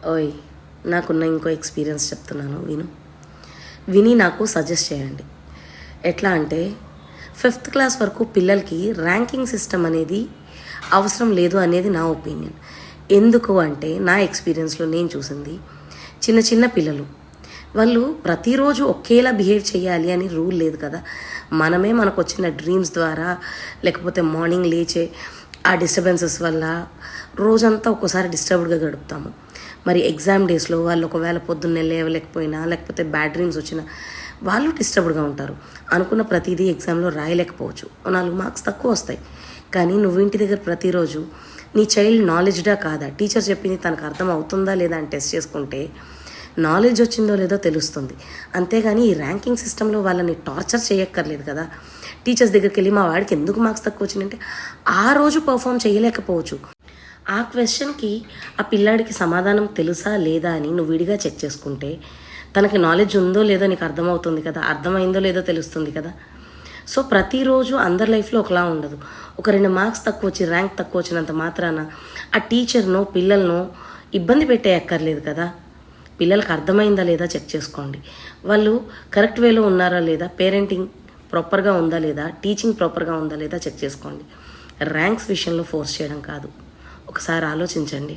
ఓయ్, నాకున్న ఇంకో ఎక్స్పీరియన్స్ చెప్తున్నాను, విని నాకు సజెస్ట్ చేయండి. ఎట్లా అంటే 5th క్లాస్ వరకు పిల్లలకి ర్యాంకింగ్ సిస్టమ్ అనేది అవసరం లేదు అనేది నా ఒపీనియన్. ఎందుకు అంటే నా ఎక్స్పీరియన్స్లో నేను చూసింది, చిన్న చిన్న పిల్లలు వాళ్ళు ప్రతిరోజు ఒకేలా బిహేవ్ చేయాలి అని రూల్ లేదు కదా. మనమే మనకు వచ్చిన డ్రీమ్స్ ద్వారా లేకపోతే మార్నింగ్ లేచే ఆ డిస్టర్బెన్సెస్ వల్ల రోజంతా ఒక్కోసారి డిస్టర్బ్డ్గా గడుపుతాము. మరి ఎగ్జామ్ డేస్లో వాళ్ళు ఒకవేళ పొద్దున్నే లేవలేకపోయినా లేకపోతే బ్యాడ్ డ్రీమ్స్ వచ్చినా వాళ్ళు డిస్టర్బ్డ్గా ఉంటారు. అనుకున్న ప్రతిదీ ఎగ్జామ్లో రాయలేకపోవచ్చు, 4 మార్క్స్ తక్కువ వస్తాయి. కానీ నువ్వు ఇంటి దగ్గర ప్రతిరోజు నీ చైల్డ్ నాలెడ్జ్డా కాదా, టీచర్ చెప్పింది తనకు అర్థం అవుతుందా లేదా అని టెస్ట్ చేసుకుంటే నాలెడ్జ్ వచ్చిందో లేదో తెలుస్తుంది. అంతేగాని ఈ ర్యాంకింగ్ సిస్టంలో వాళ్ళని టార్చర్ చేయక్కర్లేదు కదా. టీచర్స్ దగ్గరికి వెళ్ళి మా వాడికి ఎందుకు మార్క్స్ తక్కువ వచ్చిందంటే ఆ రోజు పర్ఫామ్ చేయలేకపోవచ్చు. ఆ క్వశ్చన్కి ఆ పిల్లాడికి సమాధానం తెలుసా లేదా అని నువ్వు విడిగా చెక్ చేసుకుంటే తనకి నాలెడ్జ్ ఉందో లేదో నీకు అర్థమవుతుంది కదా, అర్థమైందో లేదో తెలుస్తుంది కదా. సో ప్రతిరోజు అందరి లైఫ్లో ఒకలా ఉండదు. ఒక 2 మార్క్స్ తక్కువ వచ్చి ర్యాంక్ తక్కువ వచ్చినంత మాత్రాన ఆ టీచర్నో పిల్లలను ఇబ్బంది పెట్టేయక్కర్లేదు కదా. పిల్లలకు అర్థమైందా లేదా చెక్ చేసుకోండి. వాళ్ళు కరెక్ట్ వేలో ఉన్నారా లేదా, పేరెంటింగ్ ప్రాపర్గా ఉందా లేదా, టీచింగ్ ప్రాపర్గా ఉందా లేదా చెక్ చేసుకోండి. ర్యాంక్స్ విషయంలో ఫోర్స్ చేయడం కాదు. ఒకసారి ఆలోచించండి.